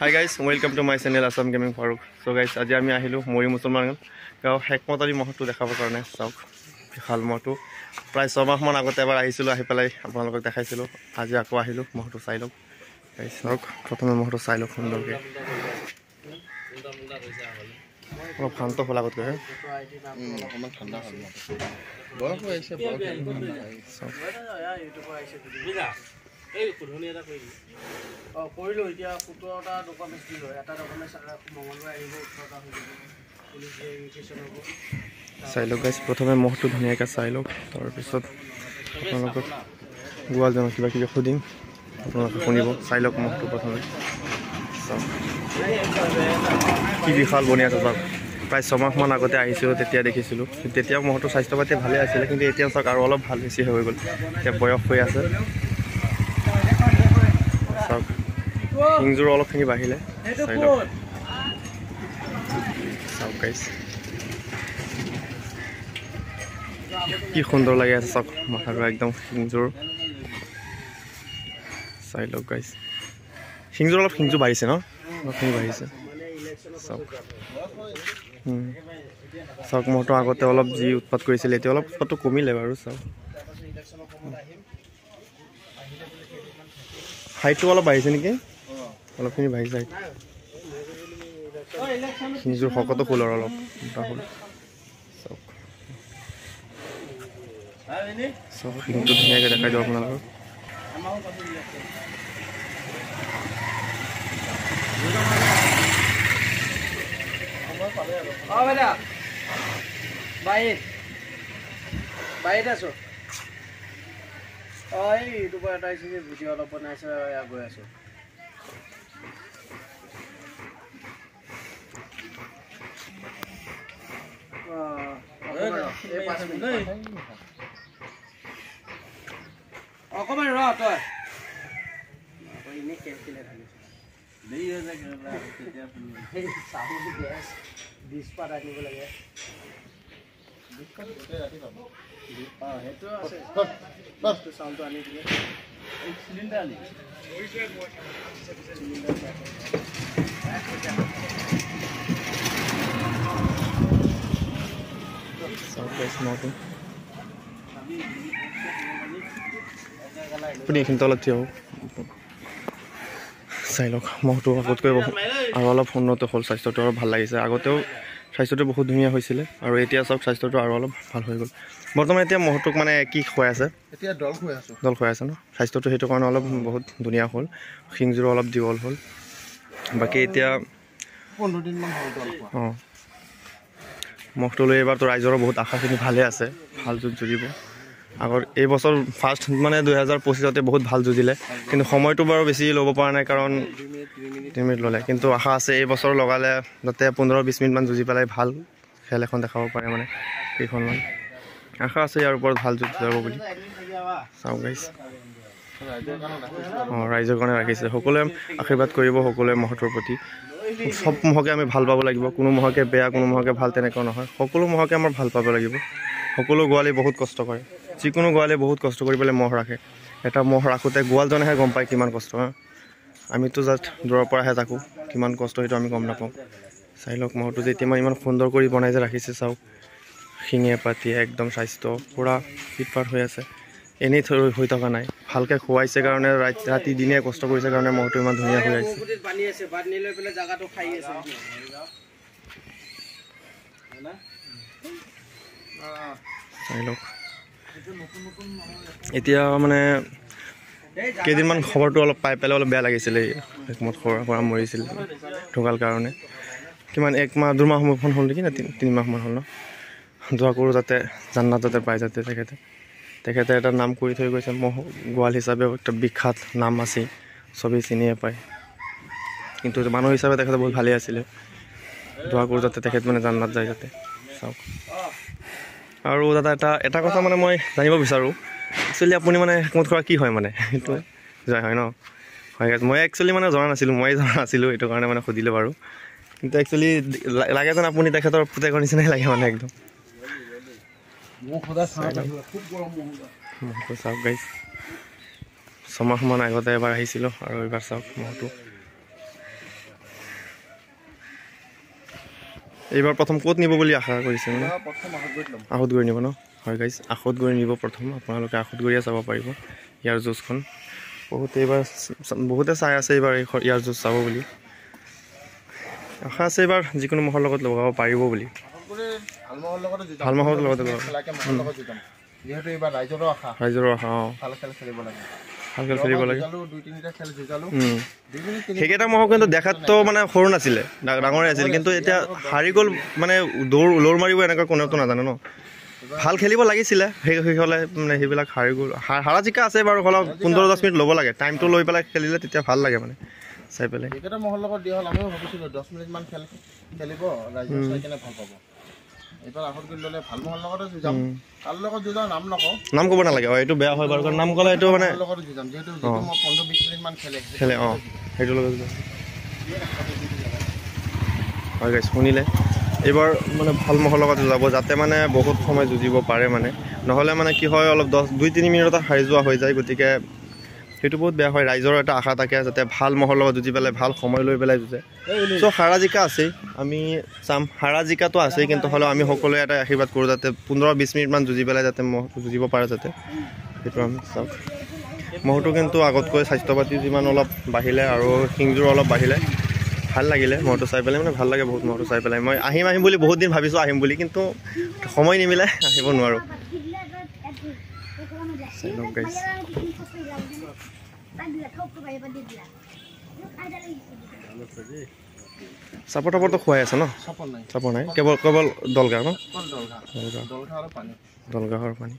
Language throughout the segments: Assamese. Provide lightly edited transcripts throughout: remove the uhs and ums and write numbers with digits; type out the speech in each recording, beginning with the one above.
Hi guys, welcome to my channel Assam Gaming Farooq. So guys, আজি আমি আহিলো মৰি মুছলমান গাঁও হেকমতাৰী মহটো দেখাবৰ কাৰণে চাওক বিশাল মহটো প্ৰায় 6 মাহ মান আগতে এবাৰ আহিছিলো আহি পেলাই আপোনালোকক দেখাইছিলো আজি আকৌ আহিলো মহটো চাই লওক গাইস চাওক প্ৰথমে মহটো চাই লওক সুন্দৰকৈ অলপ শান্ত হ'ল আগত গৈ অকণমান ঠাণ্ডা হ'ল বৰফ হৈ আহিছে এই কুধনি এটা কৰি কৰিলো এতিয়া 17টা ডকুমেন্টছ দিলো এটা ডকুমেন্টছ মঙ্গলবাৰ আহিব 18টা হৈ যাব পুলিশ ভেৰিফিকেশন হ'ব চাই লওক গাইস প্ৰথমে মহটো ধুনীয়াকৈ চাই লওক তাৰ পিছত আপোনালোকক গোৱাল জানো কিবা কিবি সুধিম আপোনালোকে শুনিব চাই লওক মহটো প্ৰথমে কি বিশাল বনি আছে চাওক প্ৰায় 6 মাহ মান আগতে আহিছিলোঁ তেতিয়া দেখিছিলোঁ তেতিয়া মহটো স্বাস্থ্য পাতি ভালে আছিলে কিন্তু এতিয়া চাওক আৰু অলপ ভাল বেছি হৈ গ'ল এতিয়া বয়স হৈ আছে চাওক হিংজোৰ অলপখিনি বাঢ়িলে চাই লওক চাওক গাইছ কি সুন্দৰ লাগি আছে চাওক মাথাটো একদম হিংজোৰ চাই লওক গাইছ হিংজোৰ অলপ হিংজো বাঢ়িছে ন অলপখিনি বাঢ়িছে চাওক চাওক মহটো আগতে অলপ যি উৎপাত কৰিছিলে এতিয়া অলপ উৎপাতটো কমিলে বাৰু চাওক হাইটটো অলপ বাঢ়িছে নেকি অলপখিনি বাঢ়িছে হিংজোৰ শকতো ফুলৰ অলপ মোটা ফুল চাওক চাওক হিংটো ধুনীয়াকৈ দেখাই দিওঁ আপোনালোকক বাইত আছো এই ইউটিউবৰ এটা ভিডিঅ' অলপ বনাইছে গৈ আছো অকমান ৰ তই এনেই কেলকুলে থাকিছে 20 পাত আনিব লাগে সেইটো আছে চাউলটো আনি দিলে চিলিণ্ডাৰ আনি আপুনি এইখিনিতে অলপ থিয় চাই লওক মহটো আগতকৈ আৰু অলপ উন্নত হ'ল স্বাস্থ্যটো আৰু ভাল লাগিছে আগতেও স্বাস্থ্যটো বহুত ধুনীয়া হৈছিলে আৰু এতিয়া চাওক স্বাস্থ্যটো আৰু অলপ ভাল হৈ গ'ল বৰ্তমান এতিয়া মহটোক মানে কি খুৱাই আছে এতিয়া দল খুৱাই আছে ন স্বাস্থ্যটো সেইটো কাৰণে অলপ বহুত ধুনীয়া হ'ল শিংজোৰো অলপ দীঘল হ'ল বাকী এতিয়া 15 দিনমান হ'ল দল খোৱা অঁ মহটো লৈ এবাৰতো ৰাইজৰো বহুত আশাখিনি ভালে আছে ভাল যুঁজ যুঁজিব আগৰ এই বছৰ ফাৰ্ষ্ট মানে 2025তে বহুত ভাল যুঁজিলে কিন্তু সময়টো বাৰু বেছি ল'ব পৰা নাই কাৰণ 2 মিনিট ল'লে কিন্তু আশা আছে এই বছৰ লগালে যাতে 15-20 মিনিটমান যুঁজি পেলাই ভাল খেল এখন দেখাব পাৰে মানে কেইখনমান আশা আছে ইয়াৰ ওপৰত ভাল যুঁজ যাব বুলি চাওক গাইছ অঁ ৰাইজৰ কাৰণে ৰাখিছে সকলোৱে আশীৰ্বাদ কৰিব সকলোৱে মহটোৰ প্ৰতি সব মহকে আমি ভাল পাব লাগিব কোনো মহকে বেয়া কোনো মহকে ভাল তেনেকুৱা নহয় সকলো মহকে আমাৰ ভাল পাব লাগিব সকলো গোৱালি বহুত কষ্ট কৰে যিকোনো গোৱালি বহুত কষ্ট কৰি পেলাই মহ ৰাখে এটা মহ ৰাখোঁতে গোৱালজনেহে গম পায় কিমান কষ্ট আমিতো জাষ্ট দূৰৰ পৰাহে থাকোঁ কিমান কষ্ট সেইটো আমি গম নাপাওঁ চাই লওক মহটো যেতিয়া ইমান সুন্দৰ কৰি বনাই যে ৰাখিছে চাওক শিঙে পাতিয়ে একদম স্বাস্থ্য পূৰা ফিটফাট হৈ আছে এনেই হৈ থকা নাই ভালকৈ খুৱাইছে কাৰণে ৰাতি দিনে কষ্ট কৰিছে কাৰণে মহটো ইমান ধুনীয়া হৈ আহিছে চাই লওক এতিয়া মানে কেইদিনমান খবৰটো অলপ পাই পেলাই অলপ বেয়া লাগিছিলে একমত খৰা মৰিছিল ঢুকাল কাৰণে কিমান 1 মাহ 2 মাহ সময় হ'ল নেকি না 3 মাহমান হ'ল ন যোৱা কৰোঁ যাতে জান্নাত যাতে পায় যাতে তেখেতে এটা নাম কৰি থৈ গৈছে মহ গোৱাল হিচাপে একটা বিখ্যাত নাম আছে চবেই চিনিয়ে পায় কিন্তু মানুহ হিচাপে তেখেতে বহুত ভালেই আছিলে দোৱা কৰোঁ যাতে তেখেত মানে জান্নাত যায় যাতে চাওক আৰু দাদা এটা কথা মানে মই জানিব বিচাৰোঁ একচুৱেলি আপুনি মানে হেকমত খোৱা কি হয় মানে সেইটো জয় হয় ন হয় মই একচুৱেলি মানে জনা নাছিলোঁ এইটো কাৰণে মানে সুধিলোঁ বাৰু কিন্তু একচুৱেলি লাগে যেন আপুনি তেখেতৰ পুতেকৰ নিচিনাই লাগে মানে একদম চাওক গাইছ 6 মাহমান আগতে এবাৰ আহিছিলোঁ আৰু এইবাৰ চাওক মহটো এইবাৰ প্ৰথম ক'ত নিব বুলি আশা কৰিছে মানে প্ৰথম আহত ল'ম আহতগুৰি নিব ন হয় গাইজ আহতগুৰি নিব প্ৰথম আপোনালোকে আহতগুৰিয়ে চাব পাৰিব ইয়াৰ যুঁজখন বহুতে চাই আছে এইবাৰ ইয়াৰ যুঁজ চাব বুলি আশা আছে এইবাৰ যিকোনো মহৰ লগত লগাব পাৰিব বুলি ভাল মহৰ লগতে যিহেতু এইবাৰ ৰাইজৰো আশা অঁ ভাল খেল খেলিব লাগে ভাল খেল খেলিব লাগে 2-3টা খেল যুঁজালো সেইকেইটা মহক কিন্তু দেখাততো মানে সৰু নাছিলে ডাঙৰে আছিল কিন্তু এতিয়া হাৰি গ'ল মানে দৌৰ মাৰিব এনেকুৱা কোনেওতো নাজানে ন ভাল খেলিব লাগিছিলে সেইহ'লে মানে সেইবিলাক হাৰি গ'ল হাৰা জিকা আছে বাৰু অলপ 15-10 মিনিট ল'ব লাগে টাইমটো লৈ পেলাই খেলিলে তেতিয়া ভাল লাগে মানে চাই পেলাই এইকেইটা মহৰ লগত দিয়া হ'ল আমিও ভাবিছিলোঁ 10 মিনিটমান খেল খেলিব ৰাইজে চাই কেনে ভাল পাব এইবাৰ আহত কৰি ল'লে ভাল মহৰ লগতে যুঁজাম তাৰ লগত যুঁজাম নাম ক'ব নালাগে এইটো বেয়া হয় বাৰু কাৰণ নাম ক'লে এইটো মানে লগত যুঁজাম যিহেতু মই 15-20 মিনিটমান খেলে অঁ সেইটোৰ লগত হয় গাইছ শুনিলে এইবাৰ মানে ভাল মহৰ লগত যুঁজাব যাতে মানে বহুত সময় যুঁজিব পাৰে মানে নহ'লে মানে কি হয় অলপ 2-3 মিনিটতে হাৰি যোৱা হৈ যায় গতিকে সেইটো বহুত বেয়া হয় ৰাইজৰ এটা আশা থাকে যাতে ভাল মহৰ লগত যুঁজি পেলাই ভাল সময় লৈ পেলাই যুঁজে চ' হাৰা জিকা আছেই আমি চাম হাৰা জিকাটো আছেই কিন্তু হ'লেও আমি সকলোৱে এটা আশীৰ্বাদ কৰোঁ যাতে 15-20 মিনিটমান যুঁজি পেলাই যাতে মহ যুঁজিব পাৰে যাতে সেইটো আমি চাওঁ মহটো কিন্তু আগতকৈ স্বাস্থ্য পাতি যিমান অলপ বাঢ়িলে আৰু শিংযোৰ অলপ বাঢ়িলে ভাল লাগিলে মহটো চাই পেলাই মানে ভাল লাগে বহুত মহটো চাই পেলাই মই আহিম বুলি বহুত দিন ভাবিছোঁ আহিম বুলি কিন্তু সময় নিমিলে আহিব নোৱাৰোঁ চাপৰ টাপৰটো খুৱাই আছে ন চাপৰ নাই কেৱল দলগা ন দলগাহৰ পানী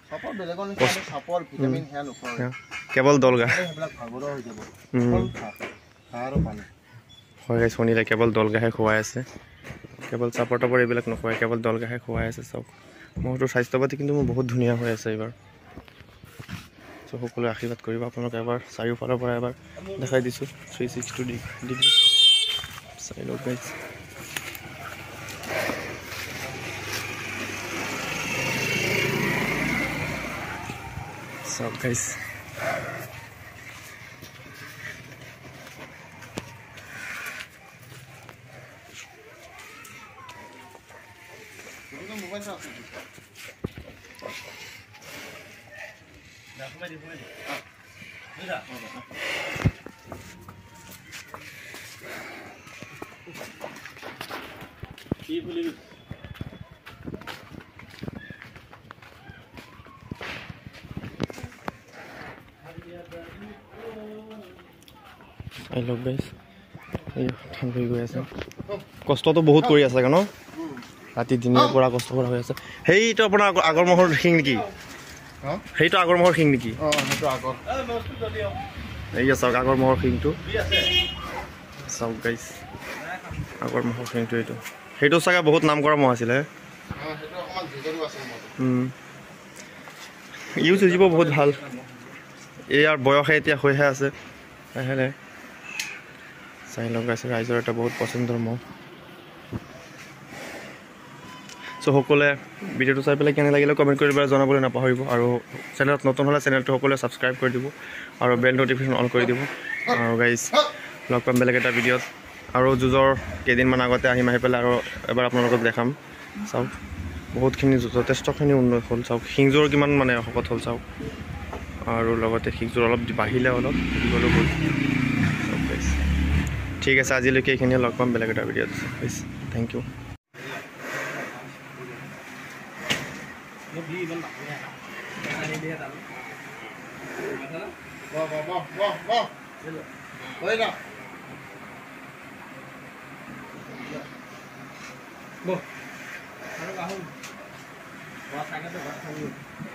কেৱল দলগা হয় শুনিলে কেৱল দলগাহে খুৱাই আছে কেৱল চাপৰ টাপৰ এইবিলাক নোখোৱাই কেৱল দলগাহে খুৱাই আছে চাওক মহটোৰ স্বাস্থ্য পাতি কিন্তু মোৰ বহুত ধুনীয়া হৈ আছে এইবাৰ চ' সকলোৱে আশীৰ্বাদ কৰিব আপোনালোকে এবাৰ চাৰিওফালৰ পৰা এবাৰ দেখাই দিছোঁ 360 ডিগ্ৰী চাই লওক গাইজ চাওক গাইজ চাই লওক গাইজ এই ঠাণ্ডা হৈ গৈ আছে কষ্টটো বহুত কৰি আছে ন ৰাতি দিনৰ পৰা কষ্ট কৰা হৈ আছে সেইটো আপোনাৰ আগৰ মহৰ শিং নেকি সেইটো আগৰ মহৰ শিং নেকি এইয়া চাওক আগৰ মহৰ শিংটো চাওক গাইজ আগৰ মহৰ শিংটো এইটো সেইটো চাগে বহুত নাম কৰা মহ আছিলে ইউ যুঁজিব বহুত ভাল ইয়াৰ বয়সে এতিয়া হৈহে আছে লাহে লাহে চাই লওক গাইছে ৰাইজৰ এটা বহুত পচন্দৰ মহ চ' সকলোৱে ভিডিঅ'টো চাই পেলাই কেনে লাগিলে কমেণ্ট কৰি পেলাই জনাবলৈ নাপাহৰিব আৰু চেনেলত নতুন হ'লে চেনেলটো সকলোৱে ছাবস্ক্ৰাইব কৰি দিব আৰু বেল নটিফিকেশ্যন অন কৰি দিব আৰু গাইজ লগ পাম বেলেগ এটা ভিডিঅ'ত আৰু যুঁজৰ কেইদিনমান আগতে আহি পেলাই আৰু এবাৰ আপোনালোকক দেখাম চাওক বহুতখিনি যথেষ্টখিনি উন্নত হ'ল চাওক শিংযোৰ কিমান মানে শকত হ'ল চাওক আৰু লগতে শিংযোৰ অলপ বাঢ়িলে অলপ গ'লো হ'ল চাওক গাইজ ঠিক আছে আজিলৈকে এইখিনিয়ে লগ পাম বেলেগ এটা ভিডিঅ'ত please thank U Bố, nó có không? Có sang cái đồ vật không?